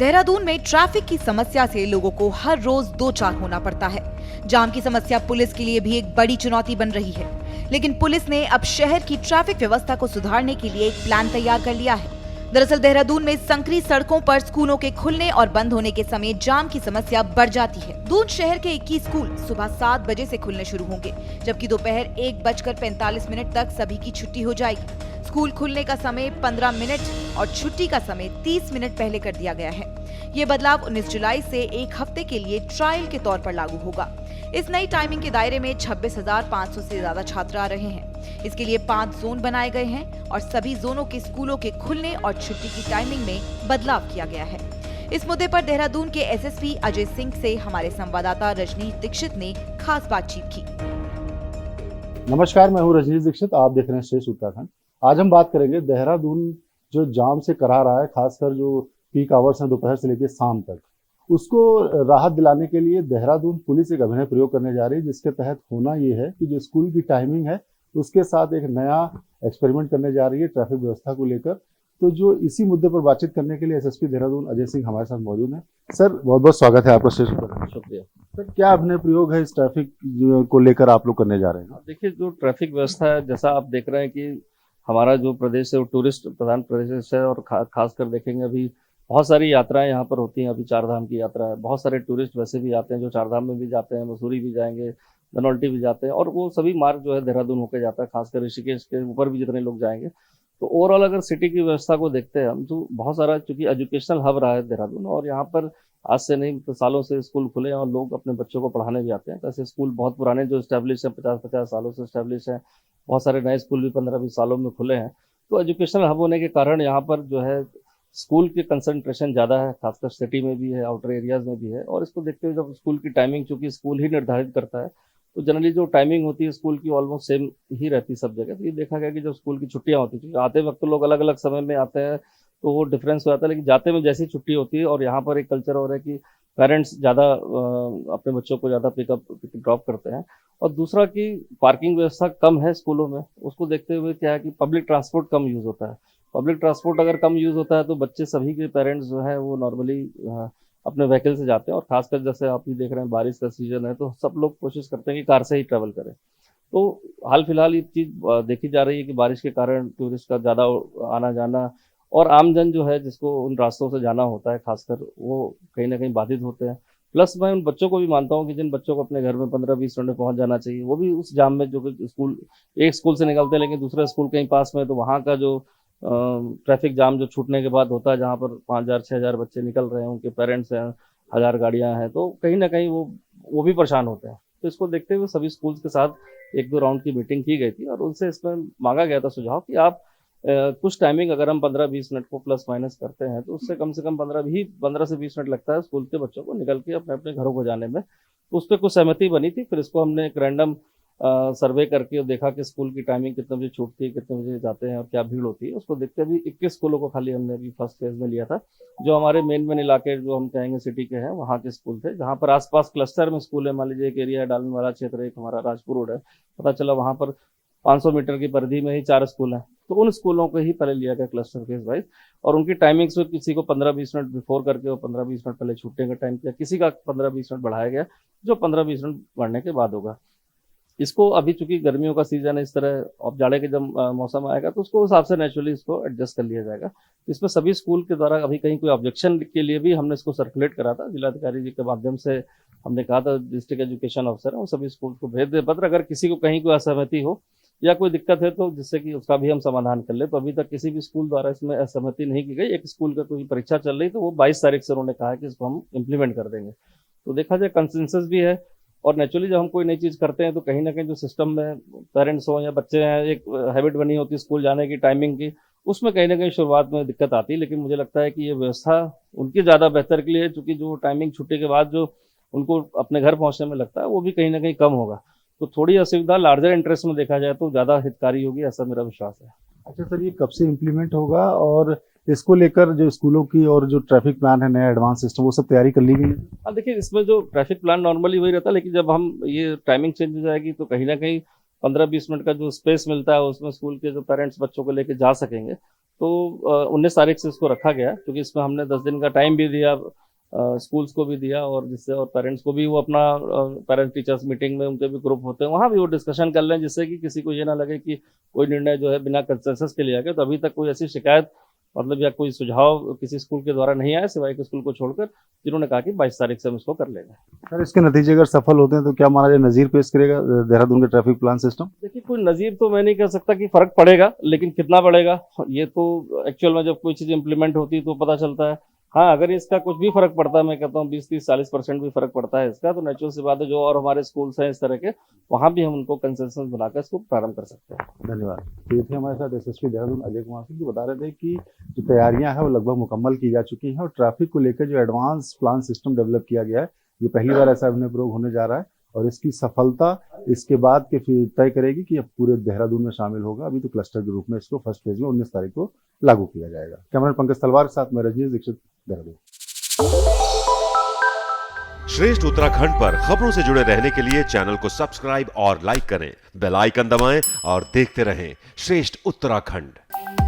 देहरादून में ट्रैफिक की समस्या से लोगों को हर रोज दो चार होना पड़ता है। जाम की समस्या पुलिस के लिए भी एक बड़ी चुनौती बन रही है, लेकिन पुलिस ने अब शहर की ट्रैफिक व्यवस्था को सुधारने के लिए एक प्लान तैयार कर लिया है। दरअसल देहरादून में संकरी सड़कों पर स्कूलों के खुलने और बंद होने के समय जाम की समस्या बढ़ जाती है। दून शहर के 21 स्कूल सुबह 7 बजे से खुलने शुरू होंगे, जबकि दोपहर 1:45 तक सभी की छुट्टी हो जाएगी। स्कूल खुलने का समय 15 मिनट और छुट्टी का समय 30 मिनट पहले कर दिया गया है। ये बदलाव 19 जुलाई से एक हफ्ते के लिए ट्रायल के तौर पर लागू होगा। इस नई टाइमिंग के दायरे में 26,500 से ज्यादा छात्र आ रहे हैं। इसके लिए 5 जोन बनाए गए हैं और सभी जोनों के स्कूलों के खुलने और छुट्टी की टाइमिंग में बदलाव किया गया है। इस मुद्दे पर देहरादून के एसएसपी अजय सिंह से हमारे संवाददाता रजनीश दीक्षित ने खास बातचीत की। नमस्कार, मैं हूँ रजनीश दीक्षित, आप देख रहे हैं श्रेष्ठ उत्तराखंड। आज हम बात करेंगे देहरादून जो जाम से करा रहा है, खासकर जो पीक आवर्स हैं दोपहर से लेकर शाम तक, उसको राहत दिलाने के लिए देहरादून पुलिस एक अभिनव प्रयोग करने जा रही है, जिसके तहत होना ये है कि जो स्कूल की टाइमिंग है उसके साथ एक नया एक्सपेरिमेंट करने जा रही है ट्रैफिक व्यवस्था को लेकर। तो जो इसी मुद्दे पर बातचीत करने के लिए एसएसपी देहरादून अजय सिंह हमारे साथ मौजूद हैं। सर, बहुत बहुत स्वागत है आपका श्रेष्ठ उत्तराखंड। शुक्रिया सर, क्या अभिनव प्रयोग है इस ट्रैफिक को लेकर आप लोग करने जा रहे हैं? देखिए, जो ट्रैफिक व्यवस्था है, जैसा आप देख रहे हैं कि हमारा जो प्रदेश है वो टूरिस्ट प्रधान प्रदेश है और खासकर देखेंगे अभी बहुत सारी यात्राएं यहाँ पर होती हैं। अभी चार धाम की यात्रा है, बहुत सारे टूरिस्ट वैसे भी आते हैं जो चार धाम में भी जाते हैं, मसूरी भी जाएंगे, धनौल्टी भी जाते हैं, और वो सभी मार्ग जो है देहरादून होकर जाता है। खासकर ऋषिकेश के ऊपर भी जितने लोग जाएंगे, तो ओवरऑल अगर सिटी की व्यवस्था को देखते हैं हम, तो बहुत सारा, चूंकि एजुकेशनल हब रहा है देहरादून, और यहाँ पर आज से नहीं तो सालों से स्कूल खुले हैं और लोग अपने बच्चों को पढ़ाने भी आते हैं। तो ऐसे स्कूल बहुत पुराने जो स्टैब्लिश हैं, 50-50 सालों से स्टैब्लिश हैं, बहुत सारे नए स्कूल भी 15-20 सालों में खुले हैं। तो एजुकेशनल हब होने के कारण यहाँ पर जो है स्कूल की कंसंट्रेशन ज़्यादा है, खासकर सिटी में भी है, आउटर एरियाज में भी है। और इसको देखते हुए जब स्कूल की टाइमिंग, चूंकि स्कूल ही निर्धारित करता है, तो जनरली जो टाइमिंग होती है स्कूल की ऑलमोस्ट सेम ही रहती है सब जगह। तो ये देखा गया कि जब स्कूल की छुट्टियां होती थी, आते वक्त तो लोग अलग अलग समय में आते हैं तो वो डिफरेंस हो जाता है, लेकिन जाते में जैसी छुट्टी होती है, और यहाँ पर एक कल्चर हो रहा है कि पेरेंट्स ज़्यादा अपने बच्चों को ज़्यादा पिकअप ड्रॉप करते हैं। और दूसरा कि पार्किंग व्यवस्था कम है स्कूलों में, उसको देखते हुए क्या है कि पब्लिक ट्रांसपोर्ट कम यूज़ होता है। पब्लिक ट्रांसपोर्ट अगर कम यूज़ होता है तो बच्चे, सभी के पेरेंट्स जो है वो नॉर्मली अपने व्हीकल से जाते हैं। और खासकर जैसे आप भी देख रहे हैं बारिश का सीजन है, तो सब लोग कोशिश करते हैं कि कार से ही ट्रैवल करें। तो हाल फिलहाल ये चीज़ देखी जा रही है कि बारिश के कारण टूरिस्ट का ज़्यादा आना जाना, और आमजन जो है जिसको उन रास्तों से जाना होता है खासकर, वो कहीं ना कहीं बाधित होते हैं। प्लस मैं उन बच्चों को भी मानता हूँ कि जिन बच्चों को अपने घर में 15-20 मिनट में पहुंच जाना चाहिए, वो भी उस जाम में, जो कि स्कूल, एक स्कूल से निकलते हैं लेकिन दूसरा स्कूल कहीं पास में, तो वहाँ का जो ट्रैफिक जाम जो छूटने के बाद होता है, जहाँ पर 5,000-6,000 बच्चे निकल रहे हैं, उनके पेरेंट्स हैं, 1,000 गाड़ियाँ हैं, तो कहीं ना कहीं वो भी परेशान होते हैं। तो इसको देखते हुए सभी स्कूल्स के साथ 1-2 राउंड की मीटिंग की गई थी और उनसे इसमें मांगा गया था सुझाव कि आप कुछ टाइमिंग अगर हम 15-20 मिनट को प्लस माइनस करते हैं, तो उससे कम से कम 15 से 20 मिनट लगता है स्कूल के बच्चों को निकल के अपने अपने घरों को जाने में। तो उस पर कुछ सहमति बनी थी। फिर इसको हमने एक रैंडम सर्वे करके और देखा कि स्कूल की टाइमिंग कितने बजे छूटती है, कितने बजे जाते हैं और क्या भीड़ होती है। उसको देखते अभी 21 स्कूलों को खाली हमने अभी फर्स्ट फेज में लिया था, जो हमारे मेन इलाके, जो हम कहेंगे सिटी के हैं, वहाँ के स्कूल थे, जहाँ पर आसपास क्लस्टर में स्कूल है। मान लीजिए एक एरिया है डालने वाला क्षेत्र, एक हमारा राजपुर रोड है, पता चला वहाँ पर 500 मीटर की परिधि में ही 4 स्कूल हैं, तो उन स्कूलों को ही पहले लिया गया क्लस्टर फेज वाइज, और उनकी टाइमिंग्स में किसी को 15-20 मिनट बिफोर करके और 15-20 मिनट पहले छूटने का टाइम किया, किसी का 15-20 मिनट बढ़ाया गया, जो 15-20 मिनट बढ़ने के बाद होगा। इसको अभी चूंकि गर्मियों का सीजन है, इस तरह अब जाड़े के जब मौसम आएगा तो उसको हिसाब से नेचुरली इसको एडजस्ट कर लिया जाएगा। इसमें सभी स्कूल के द्वारा अभी कहीं कोई ऑब्जेक्शन के लिए भी हमने इसको सर्कुलेट करा था, जिलाधिकारी जी के माध्यम से हमने कहा था, डिस्ट्रिक्ट एजुकेशन ऑफिसर है, वो सभी स्कूल को भेज दे पत्र, अगर किसी को कहीं कोई असहमति हो या कोई दिक्कत है तो जिससे कि उसका भी हम समाधान कर ले। तो अभी तक किसी भी स्कूल द्वारा इसमें असहमति नहीं की गई। एक स्कूल का कोई परीक्षा चल रही, तो वो 22 तारीख से उन्होंने कहा है कि इसको हम इम्प्लीमेंट कर देंगे। तो देखा जाए कंसेंसस भी है, और नेचुरली जब हम कोई नई चीज़ करते हैं तो कहीं ना कहीं जो सिस्टम में पेरेंट्स हो या बच्चे हैं, एक हैबिट बनी होती है स्कूल जाने की, टाइमिंग की, उसमें कहीं ना कहीं शुरुआत में दिक्कत आती है। लेकिन मुझे लगता है कि ये व्यवस्था उनकी ज़्यादा बेहतर के लिए है, चूँकि जो टाइमिंग छुट्टी के बाद जो उनको अपने घर पहुँचने में लगता है, वो भी कहीं ना कहीं कम होगा। तो थोड़ी असुविधा लार्जर इंटरेस्ट में देखा जाए तो ज़्यादा हितकारी होगी, ऐसा मेरा विश्वास है। अच्छा सर, ये कब से इम्प्लीमेंट होगा और इसको लेकर जो स्कूलों की और जो ट्रैफिक प्लान है, नया एडवांस सिस्टम, वो सब तैयारी कर ली गई है? हाँ, देखिए, इसमें जो ट्रैफिक प्लान नॉर्मली वही रहता है, लेकिन जब हम ये टाइमिंग चेंज हो जाएगी तो कहीं ना कहीं 15-20 मिनट का जो स्पेस मिलता है उसमें स्कूल के जो पेरेंट्स बच्चों को लेके जा सकेंगे, तो 19 तारीख से इसको रखा गया, क्योंकि इसमें हमने 10 दिन का टाइम भी दिया स्कूल्स को भी दिया, और जिससे और पेरेंट्स को भी, वो अपना पेरेंट्स टीचर्स मीटिंग में उनके भी ग्रुप होते हैं, वहाँ भी वो डिस्कशन कर लें, जिससे कि किसी को ये ना लगे कि कोई निर्णय जो है बिना कंसेंसस के लिया गया। तो अभी तक कोई ऐसी शिकायत मतलब या कोई सुझाव किसी स्कूल के द्वारा नहीं आया, सिवाय के स्कूल को छोड़कर, जिन्होंने कहा कि 22 तारीख से हम इसको कर लेंगे। सर, इसके नतीजे अगर सफल होते हैं तो क्या माना जाए नज़ीर पेश करेगा देहरादून का ट्रैफिक प्लान सिस्टम? देखिए, कोई नज़ीर तो मैं नहीं कह सकता कि फर्क पड़ेगा, लेकिन कितना पड़ेगा ये तो एक्चुअल में जब कोई चीज़ इंप्लीमेंट होती है तो पता चलता है। हाँ, अगर इसका कुछ भी फर्क पड़ता है, मैं कहता हूँ 20-30-40% भी फर्क पड़ता है इसका, तो नेचुरल सी बात है, जो और हमारे स्कूल्स हैं इस तरह के, वहाँ भी हम उनको कंसेंसस बनाकर इसको प्रारंभ कर सकते हैं। धन्यवाद। तो ये थे हमारे साथ एसएसपी देहरादून अजय कुमार सिंह, जो बता रहे थे कि जो तैयारियां हैं वो लगभग मुकम्मल की जा चुकी हैं, और ट्रैफिक को लेकर जो एडवांस प्लान सिस्टम डेवलप किया गया है, ये पहली बार ऐसा अभिनव प्रयोग होने जा रहा है, और इसकी सफलता इसके बाद के फिर तय करेगी कि अब पूरे देहरादून में शामिल होगा। अभी तो क्लस्टर के रूप में इसको फर्स्ट फेज में 19 तारीख को लागू किया जाएगा। कैमरामैन पंकज तलवार के साथ मैं रजनीश दीक्षित, देहरादून। श्रेष्ठ उत्तराखंड पर खबरों से जुड़े रहने के लिए चैनल को सब्सक्राइब और लाइक करें, बेल आइकन दबाएं और देखते रहें श्रेष्ठ उत्तराखंड।